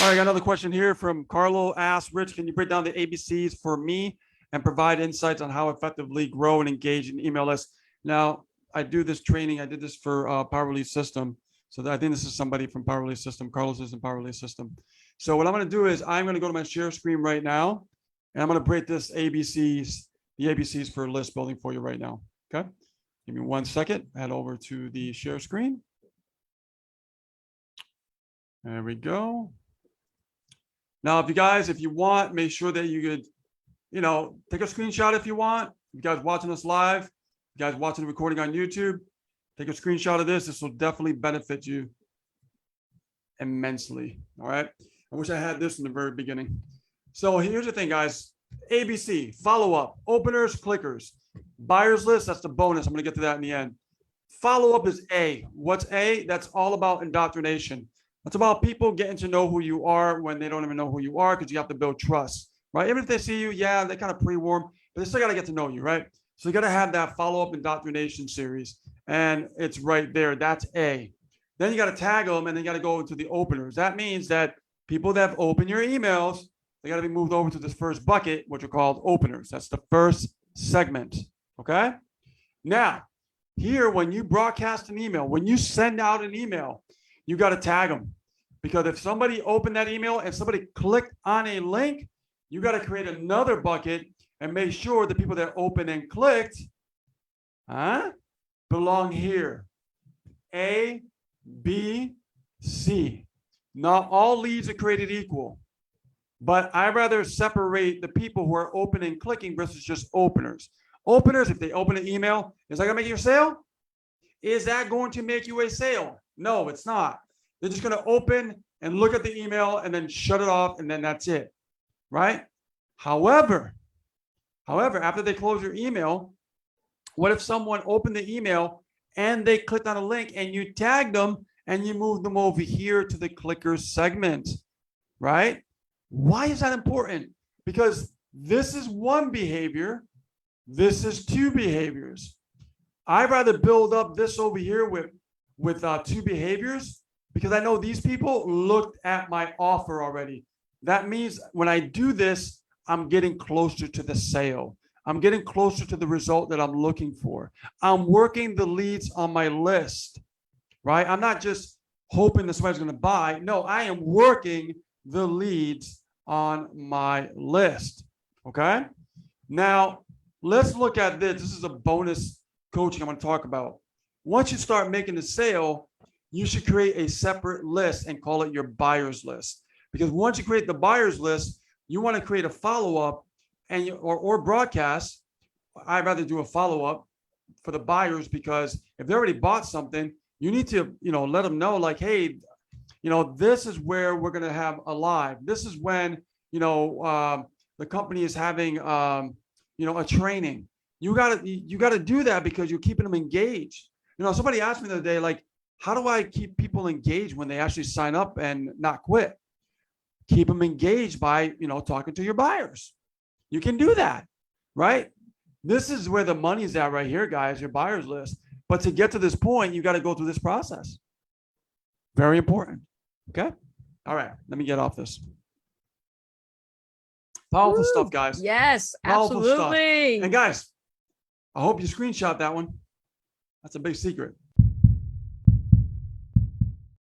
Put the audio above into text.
right, I got another question here from Carlo. Asks, Rich, can you break down the ABCs for me and provide insights on how effectively grow and engage in email lists? Now, I do this training. I did this for Power Release System. So I think this is somebody from Power Release System. Carlos is in Power Release System. So what I'm going to do is I'm going to go to my share screen right now, and I'm going to break this ABCs, the ABCs for list building for you right now. Okay. Give me 1 second. Head over to the share screen. There we go. Now, if you want, make sure that you could, take a screenshot if you want. You guys watching us live, you guys watching the recording on YouTube, take a screenshot of this. This will definitely benefit you immensely. All right. I wish I had this in the very beginning. So here's the thing, guys. ABC, follow-up, openers, clickers, buyers list. That's the bonus. I'm going to get to that in the end. Follow-up is A. What's A? That's all about indoctrination. It's about people getting to know who you are when they don't even know who you are, because you have to build trust, right? Even if they see you, yeah, they kind of pre-warm, but they still got to get to know you, right? So you got to have that follow-up indoctrination series, and it's right there. That's A. Then you got to tag them, and then you got to go into the openers. That means that people that have opened your emails, they got to be moved over to this first bucket, which are called openers. That's the first segment, okay? Now, here, when you broadcast an email, when you send out an email, you got to tag them, because if somebody opened that email and somebody clicked on a link, you got to create another bucket and make sure the people that opened and clicked belong here. A, B, C. Not all leads are created equal, but I rather separate the people who are open and clicking versus just openers. Openers, if they open an email, is that going to make you a sale? Is that going to make you a sale? No, it's not. They're just going to open and look at the email and then shut it off, and then that's it, right? However, after they close your email, what if someone opened the email and they clicked on a link and you tagged them and you moved them over here to the clicker segment, right? Why is that important? Because this is one behavior. This is two behaviors. I'd rather build up this over here with two behaviors, because I know these people looked at my offer already. That means when I do this, I'm getting closer to the sale. I'm getting closer to the result that I'm looking for. I'm working the leads on my list, right? I'm not just hoping that somebody's going to buy. No, I am working the leads on my list, okay? Now, let's look at this. This is a bonus coaching I'm going to talk about. Once you start making a sale, you should create a separate list and call it your buyers list. Because once you create the buyers list, you want to create a follow-up and or broadcast. I'd rather do a follow-up for the buyers, because if they already bought something, you need to, let them know, like, hey, this is where we're going to have a live. This is when, the company is having, a training. You got to do that, because you're keeping them engaged. Somebody asked me the other day, like, how do I keep people engaged when they actually sign up and not quit? Keep them engaged by, talking to your buyers. You can do that, right? This is where the money is at right here, guys, your buyers list. But to get to this point, you got to go through this process. Very important. Okay. All right. Let me get off this. Powerful stuff, guys. Yes, Powerful absolutely. Stuff. And guys, I hope you screenshot that one. That's a big secret.